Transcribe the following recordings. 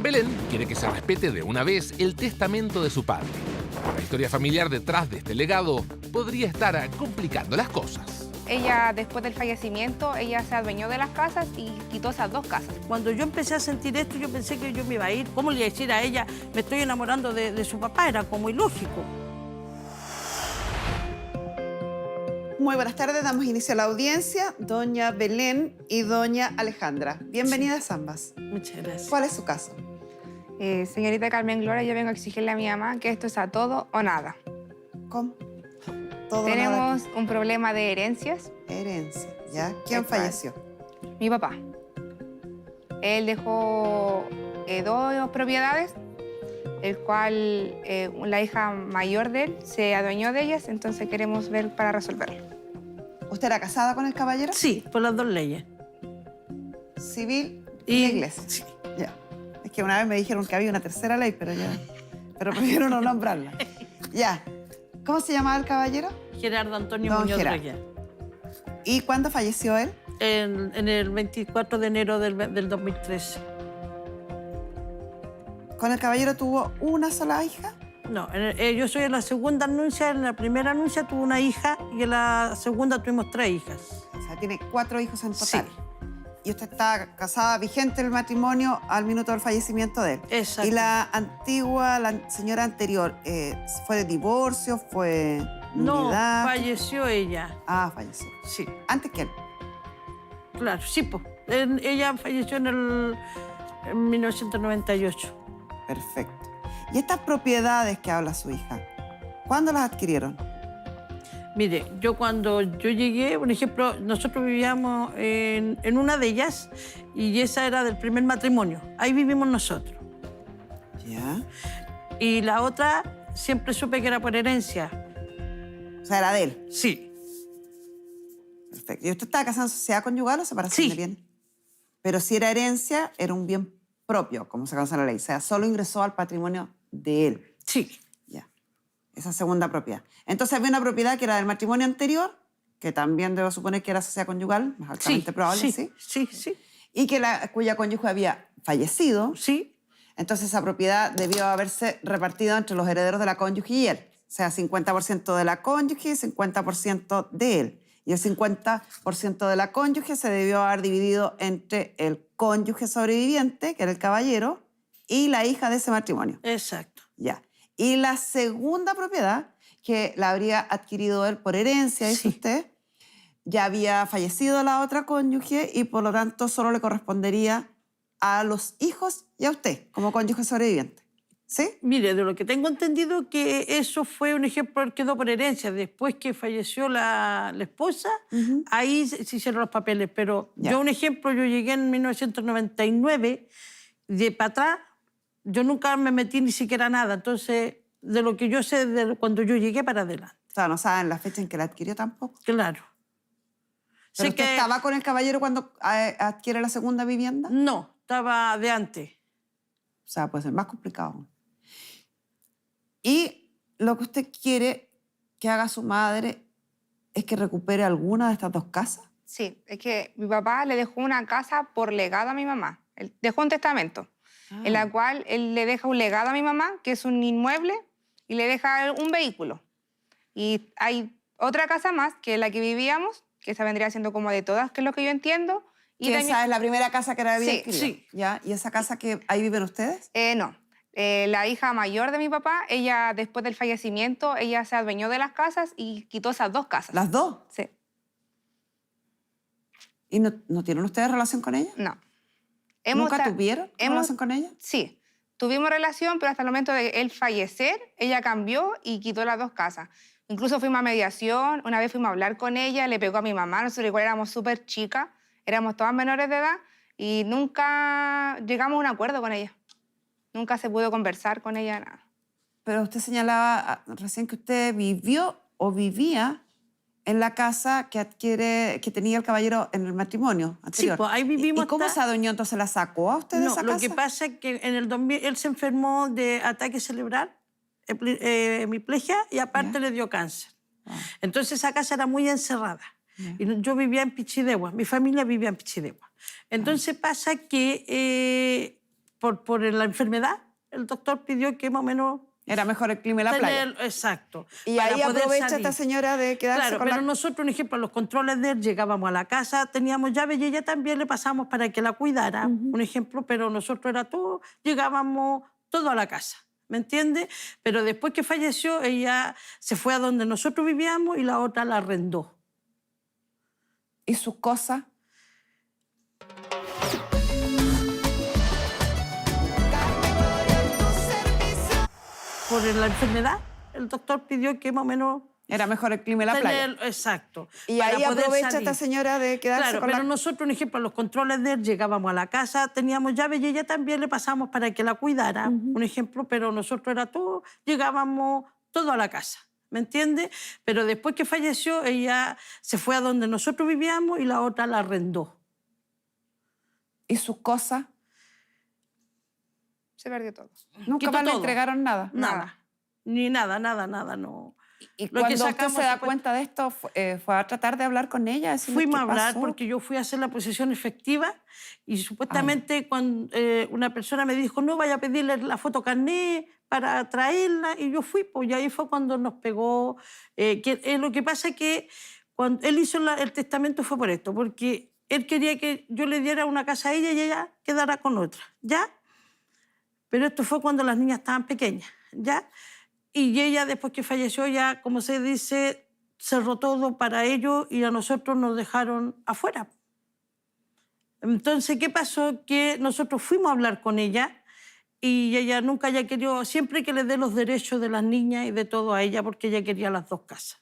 Belén quiere que se respete de una vez el testamento de su padre. La historia familiar detrás de este legado podría estar complicando las cosas. Ella, después del fallecimiento, ella se adueñó de las casas y quitó esas 2 casas. Cuando yo empecé a sentir esto, yo pensé que yo me iba a ir. ¿Cómo le iba a decir a ella, me estoy enamorando de su papá? Era como ilógico. Muy buenas tardes, damos inicio a la audiencia. Doña Belén y doña Alejandra. Bienvenidas ambas. Muchas gracias. ¿Cuál es su caso? Señorita Carmen Gloria, yo vengo a exigirle a mi mamá que esto es a todo o nada. ¿Cómo? Todo Tenemos un problema de herencias. herencia, ¿ya? ¿Quién Exacto. falleció? Mi papá. Él dejó 2 propiedades, el cual la hija mayor de él se adueñó de ellas, entonces queremos ver para resolverlo. ¿Usted era casada con el caballero? Sí, por las 2 leyes. Civil Y- y iglesia. sí. Ya. Es que una vez me dijeron que había una tercera ley, pero prefiero no nombrarla. Ya. ¿Cómo se llamaba el caballero? Gerardo Antonio Don Muñoz Gerardo. Reyes. ¿Y cuándo falleció él? En el 24 de enero del 2013. ¿Con el caballero tuvo una sola hija? No, yo soy en la segunda anuncia. En la primera anuncia tuve una hija y en la segunda tuvimos 3 hijas. O sea, tiene 4 hijos en total. Sí. Y usted está casada, vigente el matrimonio al minuto del fallecimiento de él. Exacto. ¿Y la señora anterior, fue de divorcio, fue No, nulidad? falleció ella. Ah, falleció. Sí, Antes que él. claro, sí, pues. Ella falleció en 1998. Perfecto. ¿Y estas propiedades que habla su hija, cuándo las adquirieron? Mire, yo cuando yo llegué, por ejemplo, nosotros vivíamos en una de ellas y esa era del primer matrimonio. Ahí vivimos nosotros. Ya. Y la otra siempre supe que era por herencia. O sea, era de él. Sí, Perfecto. ¿Y usted estaba casada en sociedad conyugal o separación Sí. de bienes? Pero si era herencia, era un bien propio, como se conoce en la ley. O sea, solo ingresó al patrimonio de él. sí, Ya. Esa segunda propiedad. Entonces había una propiedad que era del matrimonio anterior, que también debo suponer que era sociedad conyugal, más altamente probable, ¿sí? sí, Y que cuya cónyuge había fallecido. sí, Entonces esa propiedad debió haberse repartido entre los herederos de la cónyuge y él. O sea, 50% de la cónyuge y 50% de él. Y el 50% de la cónyuge se debió haber dividido entre el cónyuge sobreviviente, que era el caballero, y la hija de ese matrimonio. exacto. Ya. Y la segunda propiedad, que la habría adquirido él por herencia, dice Sí. usted, ya había fallecido la otra cónyuge y por lo tanto solo le correspondería a los hijos y a usted como cónyuge sobreviviente. ¿Sí? Mire, de lo que tengo entendido que eso fue un ejemplo, quedó por herencia. Después que falleció la esposa, ahí se hicieron los papeles. Pero Ya. yo, un ejemplo, yo llegué en 1999, de para atrás, yo nunca me metí ni siquiera nada. Entonces, de lo que yo sé de cuando yo llegué para adelante. O sea, no saben la fecha en que la adquirió tampoco. Claro. ¿Pero Sé usted estaba con el caballero cuando adquiere la segunda vivienda? No, estaba de antes. O sea, puede ser más complicado. Y lo que usted quiere que haga su madre es que recupere alguna de estas 2 casas. Sí, es que mi papá le dejó una casa por legado a mi mamá. Él dejó un testamento, en la cual él le deja un legado a mi mamá, que es un inmueble, y le deja un vehículo. Y hay otra casa más, que es la que vivíamos, que esa vendría siendo como de todas, que es lo que yo entiendo. Y Y también- esa es la primera casa que había Sí, adquirido. sí. ¿Ya? ¿Y esa casa que ahí viven ustedes? No. La hija mayor de mi papá, ella después del fallecimiento, ella se adueñó de las casas y quitó esas 2 casas. ¿Las 2? Sí, ¿Y no tienen ustedes relación con ella? no. ¿Nunca ta- tuvieron relación con ella? Sí, tuvimos relación, pero hasta el momento de él fallecer, ella cambió y quitó las 2 casas. Incluso fuimos a mediación, una vez fuimos a hablar con ella, le pegó a mi mamá, nosotros igual éramos súper chicas, éramos todas menores de edad y nunca llegamos a un acuerdo con ella. Nunca se pudo conversar con ella, nada. Pero usted señalaba recién que usted vivió o vivía en la casa que tenía el caballero en el matrimonio anterior. pues ahí vivimos ¿Y cómo hasta- se adueñó entonces? ¿La sacó a usted de No, esa lo casa? que pasa es que en el 2000 él se enfermó de ataque cerebral, hemiplegia, y aparte Ya. le dio cáncer. Ah. Entonces esa casa era muy encerrada. Y yo vivía en Pichidegua, mi familia vivía en Pichidegua. Entonces pasa que por la enfermedad, el doctor pidió que más o menos... Era mejor el clima en la playa. Exacto. Y para ahí poder aprovecha salir. esta señora de quedarse Claro, con pero la... nosotros, un ejemplo, los controles de él, llegábamos a la casa, teníamos llave y ella también le pasamos para que la cuidara, un ejemplo, pero nosotros era todo, llegábamos todo a la casa, ¿me entiendes? Pero después que falleció, ella se fue a donde nosotros vivíamos y la otra la arrendó. ¿Y sus cosas? Por la enfermedad, el doctor pidió que más o menos... Era mejor el clima en la playa. Exacto. Y para ahí poder aprovecha salir. esta señora de quedarse Claro, con pero la... nosotros, un ejemplo, los controles de él, llegábamos a la casa, teníamos llave y ella también le pasamos para que la cuidara, un ejemplo, pero nosotros era todo, llegábamos todo a la casa, ¿me entiendes? Pero después que falleció, ella se fue a donde nosotros vivíamos y la otra la arrendó. ¿Y sus cosas? Se perdió todo. Nunca Quitó más le todo. entregaron nada. Nada. Ni nada, no. Y Lo que cuando usted sacamos se da fue- cuenta de esto, ¿fue a tratar de hablar con ella? Decirle Fuimos qué a hablar pasó? porque yo fui a hacer la posesión efectiva y supuestamente cuando, una persona me dijo, no, vaya a pedirle la foto carné para traerla, y yo fui, pues y ahí fue cuando nos pegó. Lo que pasa es que cuando él hizo el testamento fue por esto, porque él quería que yo le diera una casa a ella y ella quedara con otra, ¿ya? Pero esto fue cuando las niñas estaban pequeñas, ¿ya? Y ella, después que falleció, ya, como se dice, cerró todo para ellos y a nosotros nos dejaron afuera. Entonces, ¿qué pasó? Que nosotros fuimos a hablar con ella y ella nunca haya querido, siempre que le dé los derechos de las niñas y de todo a ella, porque ella quería las dos casas.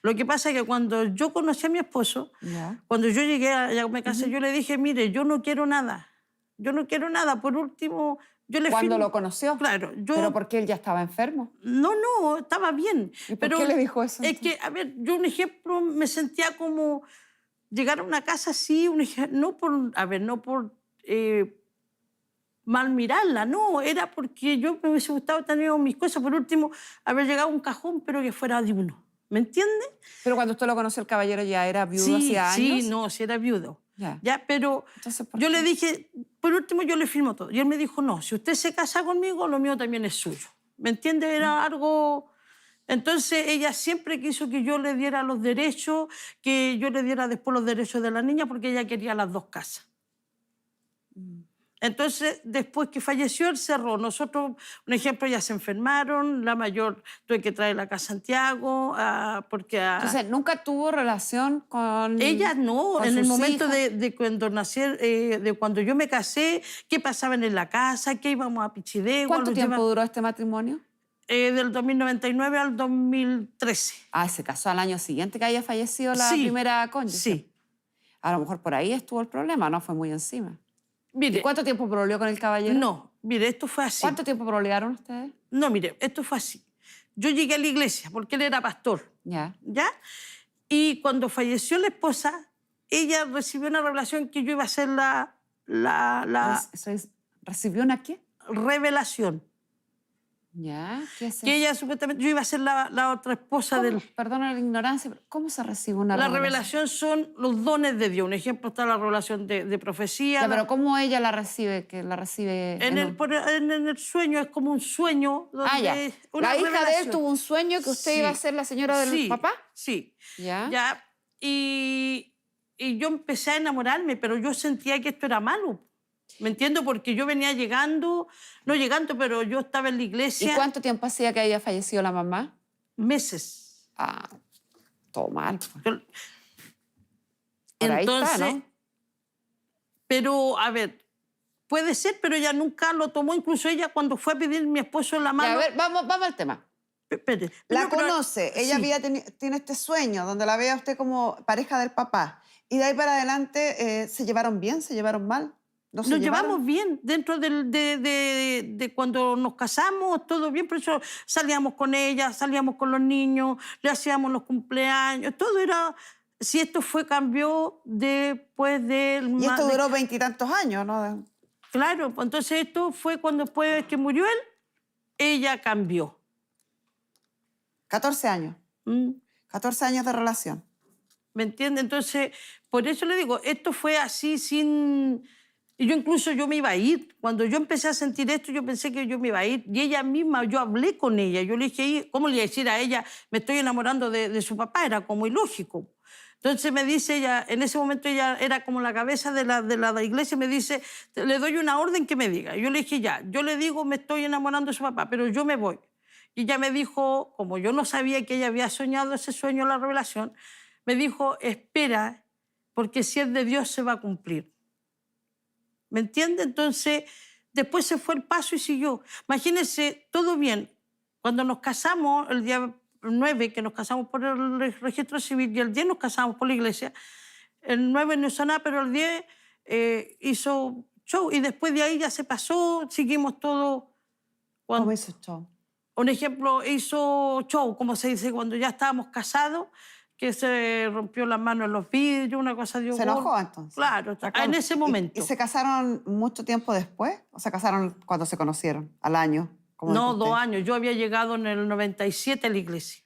Lo que pasa es que cuando yo conocí a mi esposo, Ya. cuando yo llegué a me casé, yo le dije, mire, yo no quiero nada. Yo no quiero nada. Por último, yo le ¿Cuándo firmo- lo conoció? Claro, yo... ¿Pero porque él ya estaba enfermo? No, estaba bien. ¿Y por pero qué le dijo eso, Es que, a ver, yo un ejemplo me sentía como llegar a una casa así, no por mal mirarla, no, era porque yo me hubiese gustado tener mis cosas. Por último, haber llegado a un cajón, pero que fuera de uno. ¿Me entiende? Pero cuando usted lo conoció, el caballero ya era viudo Sí, hacía años. sí, no, si era viudo. Ya. Pero Entonces, ¿por yo qué? le dije, por último yo le firmo todo. Y él me dijo, no, si usted se casa conmigo, lo mío también es suyo. ¿Me entiende? Era algo... Entonces ella siempre quiso que yo le diera los derechos, que yo le diera después los derechos de la niña, porque ella quería las dos casas. Entonces, después que falleció, él cerró. Nosotros, un ejemplo, ya se enfermaron, la mayor tuve que traerla acá a Santiago, porque... Entonces, ¿nunca tuvo relación con...? Ella no, con en el sus momento hijas? de cuando de cuando yo me casé, qué pasaban en la casa, qué íbamos a Pichidegua. ¿Cuánto los tiempo lleva- duró este matrimonio? Del 2099 al 2013. Ah, se casó al año siguiente que haya fallecido la Sí, primera cónyuge. Sí. A lo mejor por ahí estuvo el problema, no fue muy encima. Mire, ¿Y cuánto tiempo proleó con el caballero? no, mire, esto fue así. ¿Cuánto tiempo prolearon ustedes? No, mire, esto fue así. Yo llegué a la iglesia porque él era pastor, Ya. ¿ya? Y cuando falleció la esposa, ella recibió una revelación que yo iba a ser la ¿Recibió una qué? revelación. Ya. ¿Qué es eso? Que ella supuestamente, yo iba a ser la otra esposa ¿Cómo? del... Perdona la ignorancia, pero ¿cómo se recibe una La revelación? revelación son los dones de Dios. Un ejemplo está la revelación de profecía. Ya, pero ¿cómo ella la recibe? Que la recibe En el sueño, es como un sueño. Donde Ah, ya. una La hija de él revelación. tuvo un sueño que usted Sí. iba a ser la señora del Sí, papá. Sí. Ya. Ya. Y yo empecé a enamorarme, pero yo sentía que esto era malo. ¿Me entiendo? Porque yo venía llegando, no llegando, pero yo estaba en la ¿Y iglesia cuánto tiempo hacía que haya fallecido la mamá? meses. Ah, todo mal. pues. Yo- Por ahí está, Entonces, ¿no? pero a ver, puede ser, pero ella nunca lo tomó. Incluso ella cuando fue a pedir mi esposo en la Ya, mano... a ver, vamos al tema. Espere. La No, pero- conoce, ella sí. tiene este sueño donde la ve a usted como pareja del papá. Y de ahí para adelante, ¿se llevaron bien? ¿Se llevaron mal? ¿No se Nos llevaron? llevamos bien dentro de cuando nos casamos, todo bien, por eso salíamos con ella, salíamos con los niños, le hacíamos los cumpleaños, todo era... Si esto cambió después del... Y esto de- duró 20 y tantos años, ¿no? Claro, pues entonces esto fue cuando después que murió él, ella cambió. 14 años. ¿Mm? 14 años de relación. ¿Me entiende? Entonces, por eso le digo, esto fue así sin... Y yo me iba a ir. Cuando yo empecé a sentir esto, yo pensé que yo me iba a ir. Y ella misma, yo hablé con ella. Yo le dije, ¿cómo le iba a decir a ella, me estoy enamorando de su papá? Era como ilógico. Entonces me dice ella, en ese momento ella era como la cabeza de la iglesia, me dice, le doy una orden que me diga. Yo le dije, ya, yo le digo, me estoy enamorando de su papá, pero yo me voy. Y ella me dijo, como yo no sabía que ella había soñado ese sueño, la revelación, me dijo, espera, porque si es de Dios se va a cumplir. ¿Me entiende? Entonces, después se fue el paso y siguió. Imagínense, todo bien. Cuando nos casamos, el día 9, que nos casamos por el registro civil, y el 10 nos casamos por la iglesia, el 9 no hizo nada, pero el 10 hizo show. Y después de ahí ya se pasó, seguimos todo. ¿Cómo hizo show? Un ejemplo, hizo show, como se dice, cuando ya estábamos casados, que se rompió las manos en los vidrios, una cosa de... ¿Se enojó entonces? Claro, en ese momento. ¿Y se casaron mucho tiempo después? ¿O se casaron cuando se conocieron? ¿Al año? No, 2 años. Yo había llegado en el 97 a la iglesia.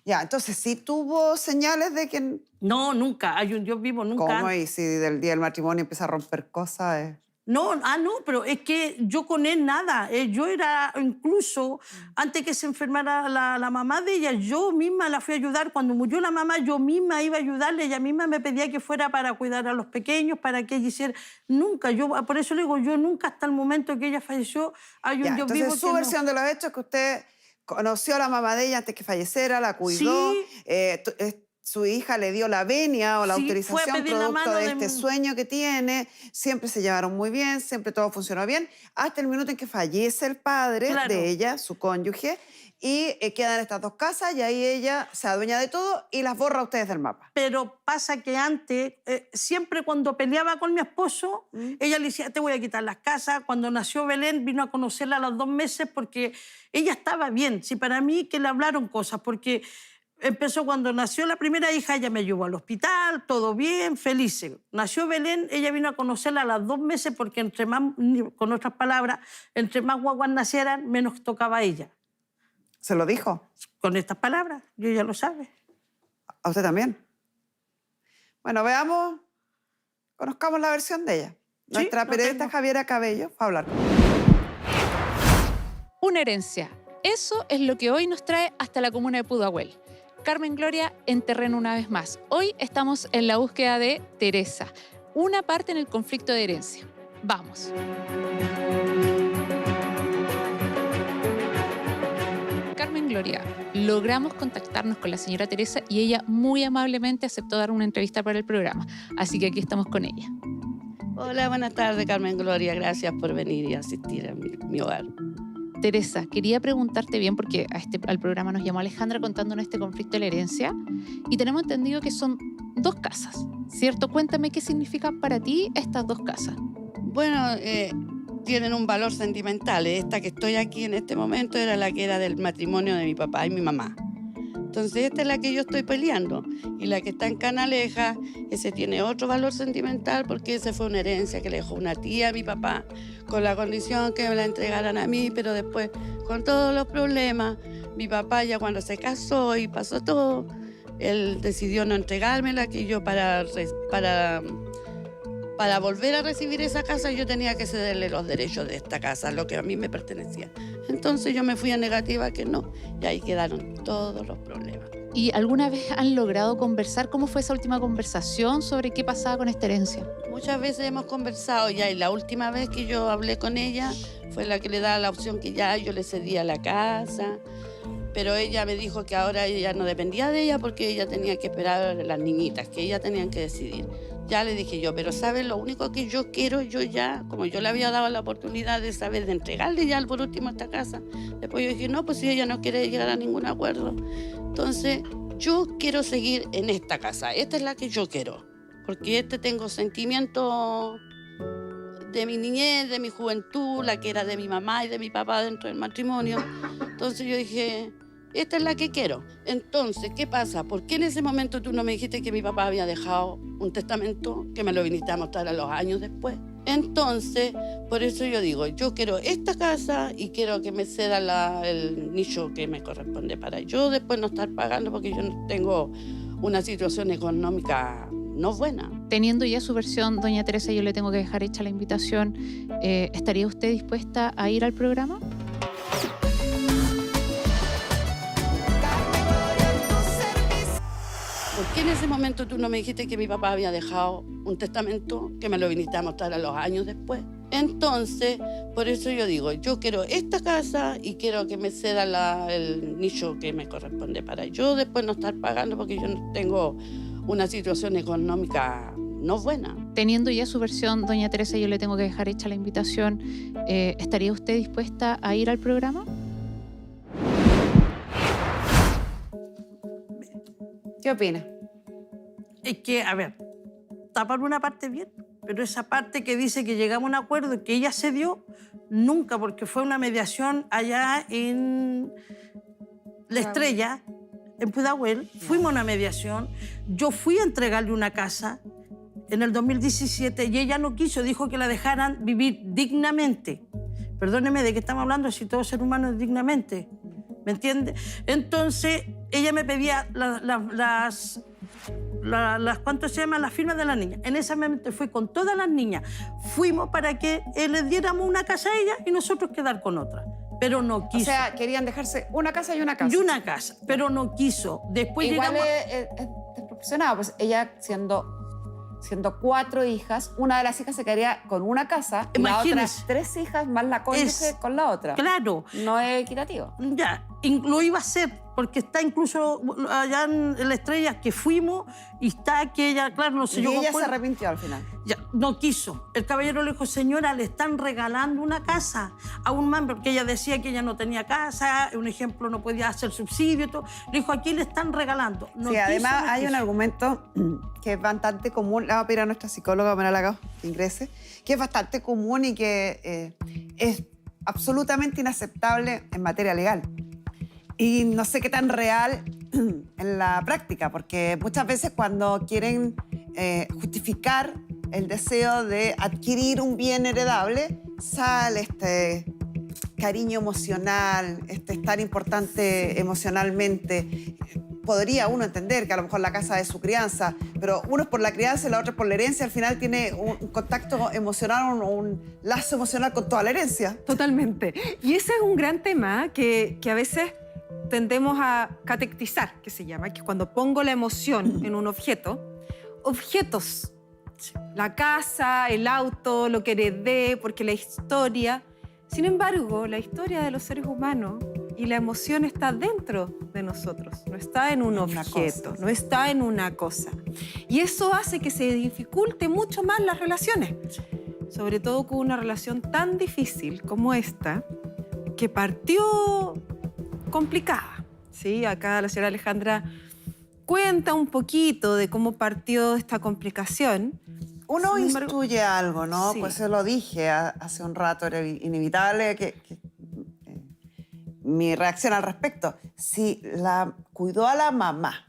Ya, entonces sí tuvo señales de que... No, nunca. Hay un Dios vivo, nunca. ¿Cómo? Y si del día del matrimonio empieza a romper cosas... No, no, pero es que yo con él nada. Yo era, incluso, antes que se enfermara la mamá de ella, yo misma la fui a ayudar. Cuando murió la mamá, yo misma iba a ayudarle. Ella misma me pedía que fuera para cuidar a los pequeños, para que ella hiciera... Nunca, por eso le digo, yo nunca hasta el momento que ella falleció, hay un Dios vivo. Entonces su versión de los hechos es que usted conoció a la mamá de ella antes que falleciera, la cuidó, sí. Su hija le dio la venia o la Sí, autorización producto de este sueño que tiene. Siempre se llevaron muy bien, siempre todo funcionó bien, hasta el minuto en que fallece el padre de ella, su cónyuge, y quedan estas 2 casas y ahí ella se adueña de todo y las borra a ustedes del mapa. Pero pasa que antes, siempre cuando peleaba con mi esposo, ella le decía, te voy a quitar las casas. Cuando nació Belén, vino a conocerla a los 2 meses porque ella estaba bien. Sí, para mí que le hablaron cosas, porque... Empezó cuando nació la primera hija, ella me llevó al hospital, todo bien, felices. Nació Belén, ella vino a conocerla a los 2 meses porque entre más, con otras palabras, entre más guaguas nacieran, menos tocaba a ella. ¿Se lo dijo? Con estas palabras, yo ya lo sabe. ¿A usted también? Bueno, veamos, conozcamos la versión de ella. Nuestra periodista Javiera Cabello va a hablar. Una herencia. Eso es lo que hoy nos trae hasta la comuna de Pudahuel. Carmen Gloria en terreno una vez más. Hoy estamos en la búsqueda de Teresa, una parte en el conflicto de herencia. Vamos. Carmen Gloria, logramos contactarnos con la señora Teresa y ella muy amablemente aceptó dar una entrevista para el programa. Así que aquí estamos con ella. Hola, buenas tardes, Carmen Gloria. Gracias por venir y asistir a mi hogar. Teresa, quería preguntarte bien, porque al programa nos llamó Alejandra contándonos este conflicto de la herencia y tenemos entendido que son 2 casas, ¿cierto? Cuéntame qué significan para ti estas 2 casas. Bueno, tienen un valor sentimental. Esta que estoy aquí en este momento era la que era del matrimonio de mi papá y mi mamá. Entonces esta es la que yo estoy peleando. Y la que está en Canaleja, ese tiene otro valor sentimental porque esa fue una herencia que le dejó una tía a mi papá con la condición que me la entregaran a mí, pero después con todos los problemas, mi papá ya cuando se casó y pasó todo, él decidió no entregármela, que yo para volver a recibir esa casa yo tenía que cederle los derechos de esta casa, lo que a mí me pertenecía. Entonces yo me fui a negativa que no, y ahí quedaron todos los problemas. ¿Y alguna vez han logrado conversar? ¿Cómo fue esa última conversación sobre qué pasaba con esta herencia? Muchas veces hemos conversado ya, y la última vez que yo hablé con ella fue la que le da la opción que ya yo le cedía la casa, pero ella me dijo que ahora ella no dependía de ella porque ella tenía que esperar a las niñitas, que ellas tenían que decidir. Ya le dije yo, pero ¿sabes? Lo único que yo quiero, yo ya, como yo le había dado la oportunidad de saber, de entregarle ya por último esta casa, después yo dije, no, pues si ella no quiere llegar a ningún acuerdo, entonces yo quiero seguir en esta casa, esta es la que yo quiero, porque tengo sentimiento de mi niñez, de mi juventud, la que era de mi mamá y de mi papá dentro del matrimonio, entonces yo dije... Esta es la que quiero. Entonces, ¿qué pasa? ¿Por qué en ese momento tú no me dijiste que mi papá había dejado un testamento que me lo viniste a mostrar a los años después? Entonces, por eso yo digo, yo quiero esta casa y quiero que me ceda el nicho que me corresponde para yo después no estar pagando porque yo no tengo una situación económica no buena. Teniendo ya su versión, doña Teresa, yo le tengo que dejar hecha la invitación. ¿Estaría usted dispuesta a ir al programa? ¿Por qué en ese momento tú no me dijiste que mi papá había dejado un testamento que me lo viniste a mostrar a los años después? Entonces, por eso yo digo, yo quiero esta casa y quiero que me ceda el nicho que me corresponde para yo después no estar pagando porque yo no tengo una situación económica no buena. Teniendo ya su versión, doña Teresa, yo le tengo que dejar hecha la invitación. ¿Estaría usted dispuesta a ir al programa? ¿Qué opina? Es que, a ver, tapar una parte bien, pero esa parte que dice que llegamos a un acuerdo y que ella cedió, nunca, porque fue una mediación allá en La Estrella, en Pudahuel. Fuimos a una mediación, yo fui a entregarle una casa en el 2017 y ella no quiso, dijo que la dejaran vivir dignamente. Perdóneme, ¿de qué estamos hablando si todo ser humano es dignamente? ¿Me entiende? Entonces, ella me pedía ¿cuánto se llama? Las firmas de las niñas. En ese momento fui con todas las niñas. Fuimos para que les diéramos una casa a ella y nosotros quedar con otra. Pero no quiso. O sea, querían dejarse una casa y una casa. Y una casa, pero no quiso. Después Igual llegamos... es desproporcionado, pues ella siendo 4 hijas, una de las hijas se quedaría con una casa y las otras Imagínese. 3 hijas más la cónyuge con la otra. Claro. No es equitativo. Ya, lo iba a hacer, porque está incluso allá en La Estrella que fuimos y está que ella, claro, no sé Y yo... ella se cómo- arrepintió al final. Ya, no quiso. El caballero le dijo, señora, le están regalando una casa a un man, porque ella decía que ella no tenía casa, un ejemplo, no podía hacer subsidio y todo. Le dijo, aquí le están regalando. No Sí, quiso, además no hay un quiso. argumento que es bastante común, le voy a pedir a nuestra psicóloga Manuela Gao que ingrese, que es bastante común y que es absolutamente inaceptable en materia legal. Y no sé qué tan real en la práctica, porque muchas veces cuando quieren justificar el deseo de adquirir un bien heredable, sale este cariño emocional, este estar importante emocionalmente. Podría uno entender que a lo mejor la casa es su crianza, pero uno es por la crianza y la otra es por la herencia. Al final tiene un contacto emocional, un lazo emocional con toda la herencia. Totalmente. Y ese es un gran tema que a veces tendemos a catequizar, que se llama, que cuando pongo la emoción en un objeto, objetos, la casa, el auto, lo que heredé, porque la historia. Sin embargo, la historia de los seres humanos y la emoción está dentro de nosotros, no está en un Una objeto, cosa. no está en una cosa. Y eso hace que se dificulte mucho más las relaciones, sobre todo con una relación tan difícil como esta, que partió complicada. ¿Sí? Acá la señora Alejandra cuenta un poquito de cómo partió esta complicación. Uno Sin embargo, instruye algo, ¿no? sí. Pues se lo dije hace un rato, era inevitable mi reacción al respecto. Si la cuidó a la mamá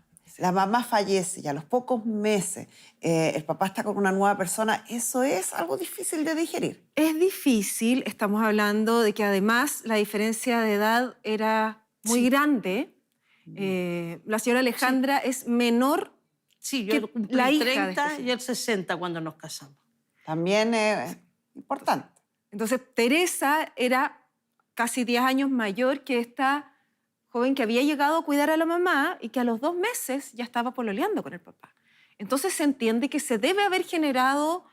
fallece y a los pocos meses el papá está con una nueva persona, eso es algo difícil de digerir. Es difícil, estamos hablando de que además la diferencia de edad era muy grande. La señora Alejandra es menor. Sí, que yo cumplí la hija de 30 este y el 60 cuando nos casamos. También es importante. Entonces, Teresa era casi 10 años mayor que esta joven que había llegado a cuidar a la mamá y que a los 2 meses ya estaba pololeando con el papá. Entonces se entiende que se debe haber generado...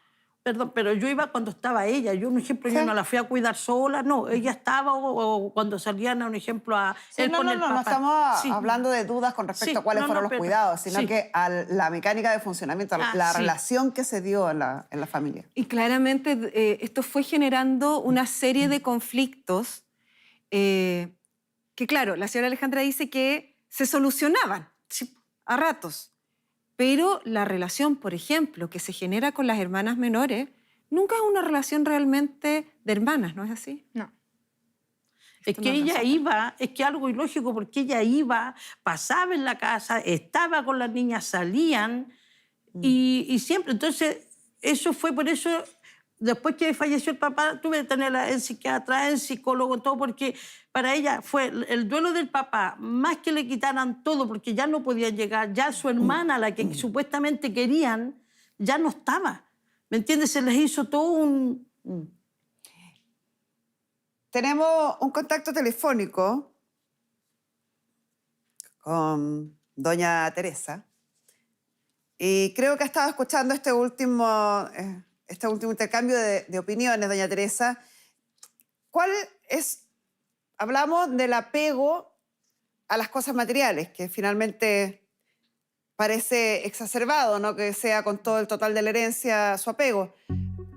Perdón, pero yo iba cuando estaba ella. Yo, un ejemplo, yo Sí. no la fui a cuidar sola, no. Ella estaba o cuando salían, a un ejemplo, a Sí, él no, con no, el no, papá. no estamos Sí. hablando de dudas con respecto Sí, a cuáles no, fueron no, los pero- cuidados, sino sí. que a la mecánica de funcionamiento, la sí. relación que se dio en la familia. Y claramente esto fue generando una serie de conflictos que, claro, la señora Alejandra dice que se solucionaban a ratos. Pero la relación, por ejemplo, que se genera con las hermanas menores, nunca es una relación realmente de hermanas, ¿no es así? No. Es Esto que no ella pasa. iba, es que algo ilógico, porque ella iba, pasaba en la casa, estaba con las niñas, salían y siempre. Entonces, eso fue por eso, después que falleció el papá, tuve que tenerla en psiquiatra, en psicólogo, todo, porque para ella fue el duelo del papá, más que le quitaran todo, porque ya no podían llegar, ya su hermana, la que supuestamente querían, ya no estaba. ¿Me entiendes? Se les hizo todo un... Tenemos un contacto telefónico con doña Teresa y creo que ha estado escuchando este último intercambio de opiniones, doña Teresa. ¿Cuál es? Hablamos del apego a las cosas materiales, que finalmente parece exacerbado, ¿no? Que sea con todo el total de la herencia su apego.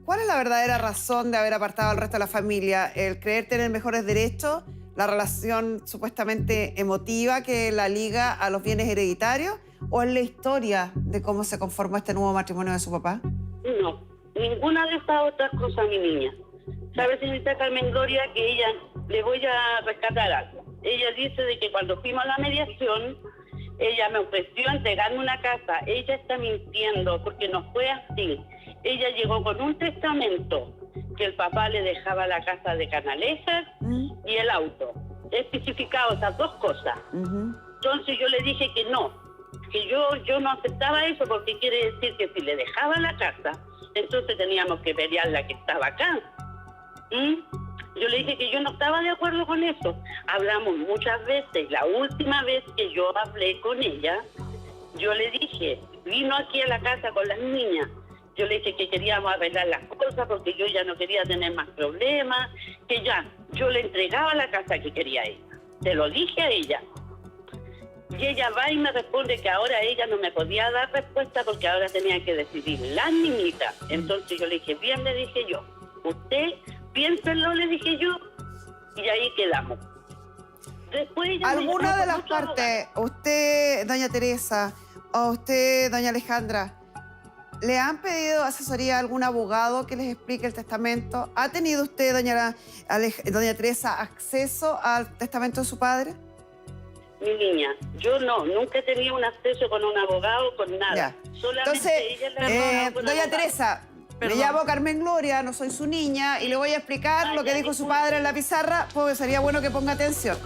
¿Cuál es la verdadera razón de haber apartado al resto de la familia? ¿El creer tener mejores derechos? ¿La relación supuestamente emotiva que la liga a los bienes hereditarios? ¿O es la historia de cómo se conformó este nuevo matrimonio de su papá? No, ninguna de estas otras cosas, mi niña. ¿Sabe, señorita Carmen Gloria, que ella, le voy a rescatar algo? Ella dice de que cuando fuimos a la mediación, ella me ofreció entregarme una casa. Ella está mintiendo porque no fue así. Ella llegó con un testamento que el papá le dejaba la casa de Canalejas y el auto. He especificado esas dos cosas. Entonces yo le dije que no, que yo no aceptaba eso, porque quiere decir que si le dejaba la casa, entonces teníamos que pelear la que estaba acá. Yo le dije que yo no estaba de acuerdo con eso. Hablamos muchas veces. La última vez que yo hablé con ella, yo le dije, vino aquí a la casa con las niñas. Yo le dije que queríamos arreglar las cosas porque yo ya no quería tener más problemas, que ya, yo le entregaba la casa que quería ella. Se lo dije a ella. Y ella va y me responde que ahora ella no me podía dar respuesta porque ahora tenía que decidir las niñitas. Entonces yo le dije, bien, le dije yo, usted piénselo, le dije yo, y ahí quedamos. Después ella ¿Alguna de las partes, usted, doña Teresa, o usted, doña Alejandra, le han pedido asesoría a algún abogado que les explique el testamento? ¿Ha tenido usted, doña Teresa, acceso al testamento de su padre? Mi niña, yo no, nunca he tenido un acceso con un abogado, con nada. Ya. Solamente Entonces, ella le doña abogado. Teresa, me llamo Carmen Gloria, no soy su niña, y le voy a explicar lo que dijo su padre en la pizarra, porque sería bueno que ponga atención.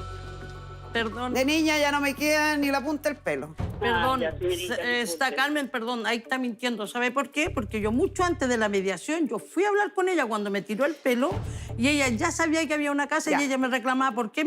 Perdón. De niña ya no me queda ni la punta del pelo. Perdón, ya, señorita, está disculpe. Carmen, perdón, ahí está mintiendo. ¿Sabe por qué? Porque yo mucho antes de la mediación, yo fui a hablar con ella cuando me tiró el pelo y ella ya sabía que había una casa Ya. y ella me reclamaba por qué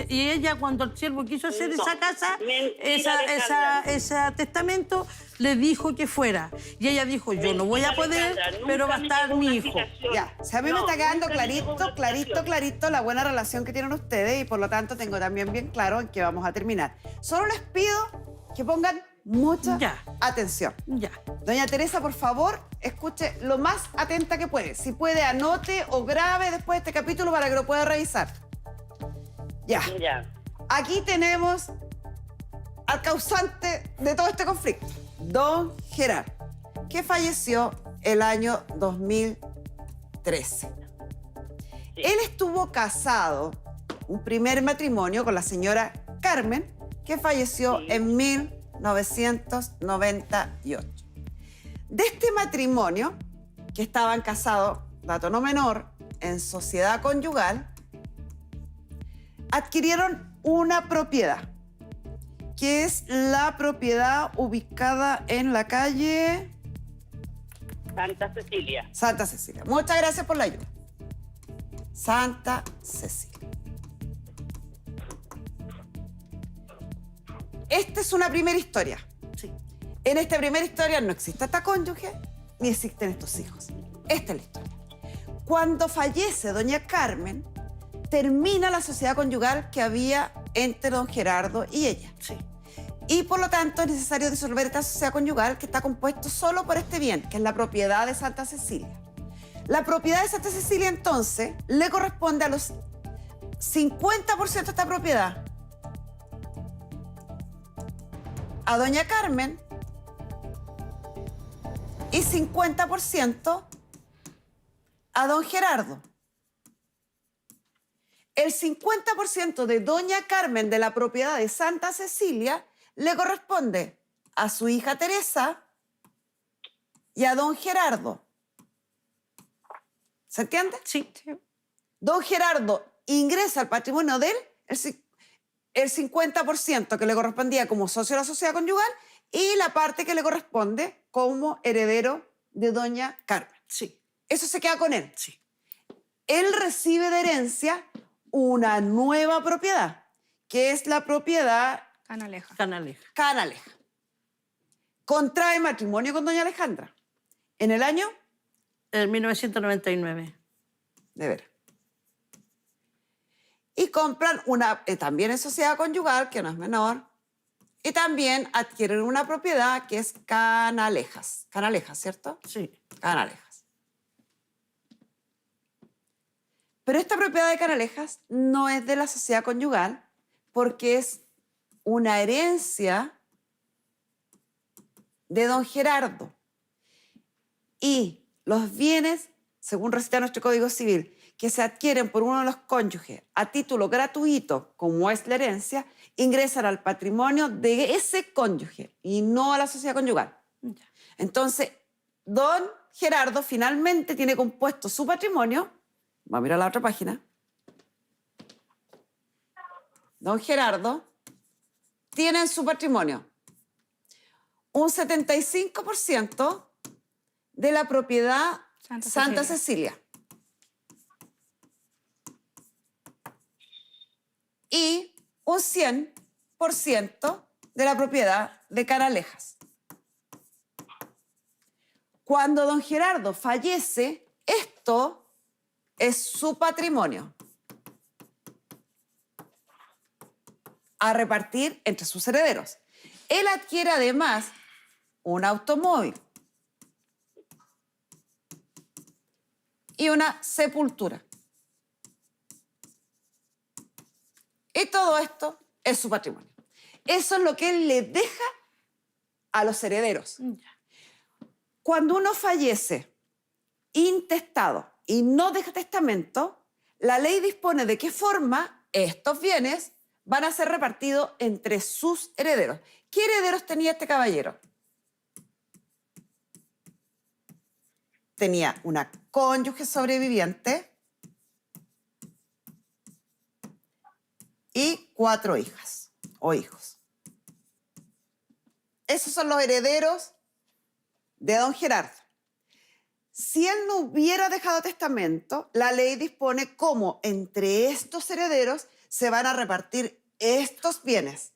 y ella cuando el siervo quiso hacer No, esa casa, mentira, Alejandra. ese testamento, le dijo que fuera. Y ella dijo, yo no voy a poder, Alejandra, pero va a nunca me estar llegó mi una hijo. explicación. Ya, o sea, a mí me No, está quedando nunca me llegó una clarito explicación. la buena relación que tienen ustedes y por lo tanto tengo también bien claro en qué vamos a terminar. Solo les pido que pongan mucha Ya. atención. Ya. Doña Teresa, por favor, escuche lo más atenta que puede. Si puede, anote o grabe después de este capítulo para que lo pueda revisar. Ya. Ya. Aquí tenemos al causante de todo este conflicto, don Gerardo, que falleció el año 2013. Él estuvo casado, un primer matrimonio con la señora Carmen, que falleció en 1998. De este matrimonio, que estaban casados, dato no menor, en sociedad conyugal, adquirieron una propiedad, que es la propiedad ubicada en la calle Santa Cecilia. Santa Cecilia. Muchas gracias por la ayuda. Santa Cecilia. Esta es una primera historia. Sí. En esta primera historia no existe esta cónyuge ni existen estos hijos. Esta es la historia. Cuando fallece doña Carmen, termina la sociedad conyugal que había entre don Gerardo y ella. Sí. Y por lo tanto es necesario disolver esta sociedad conyugal que está compuesto solo por este bien, que es la propiedad de Santa Cecilia. La propiedad de Santa Cecilia entonces le corresponde a los 50% de esta propiedad a doña Carmen y 50% a don Gerardo. El 50% de doña Carmen de la propiedad de Santa Cecilia le corresponde a su hija Teresa y a don Gerardo. ¿Se entiende? Sí. Don Gerardo ingresa al patrimonio de él el 50% que le correspondía como socio de la sociedad conyugal y la parte que le corresponde como heredero de doña Carmen. Sí, Eso se queda con él. sí. Él recibe de herencia una nueva propiedad, que es la propiedad Canaleja. Canaleja. Canaleja. Contrae matrimonio con doña Alejandra. En el año En 1999. de veras. Y compran una, también en sociedad conyugal, que no es menor, y también adquieren una propiedad que es Canalejas. Canalejas, ¿cierto? Sí. Canalejas. Pero esta propiedad de Canalejas no es de la sociedad conyugal porque es una herencia de don Gerardo. Y los bienes, según recita nuestro Código Civil, que se adquieren por uno de los cónyuges a título gratuito, como es la herencia, ingresan al patrimonio de ese cónyuge y no a la sociedad conyugal. Entonces, don Gerardo finalmente tiene compuesto su patrimonio. Vamos a mirar la otra página. Don Gerardo tiene en su patrimonio un 75% de la propiedad Santa Cecilia. Y un 100% de la propiedad de Canalejas. Cuando don Gerardo fallece, esto es su patrimonio a repartir entre sus herederos. Él adquiere además un automóvil y una sepultura. Y todo esto es su patrimonio. Eso es lo que él le deja a los herederos. Cuando uno fallece intestado y no deja testamento, la ley dispone de qué forma estos bienes van a ser repartidos entre sus herederos. ¿Qué herederos tenía este caballero? Tenía una cónyuge sobreviviente y 4 hijas o hijos. Esos son los herederos de don Gerardo. Si él no hubiera dejado testamento, la ley dispone cómo entre estos herederos se van a repartir estos bienes.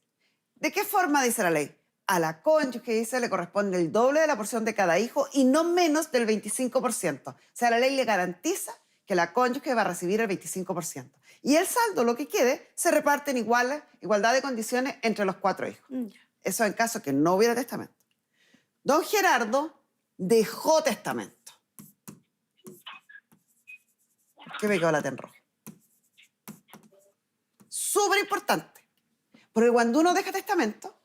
¿De qué forma dice la ley? A la cónyuge, dice, le corresponde el doble de la porción de cada hijo y no menos del 25%. O sea, la ley le garantiza que la cónyuge va a recibir el 25%. Y el saldo, lo que quede, se reparte en igualdad de condiciones entre los 4 hijos. Eso en caso que no hubiera testamento. Don Gerardo dejó testamento. ¿Qué me quedó la en rojo? Súper importante. Porque cuando uno deja testamento,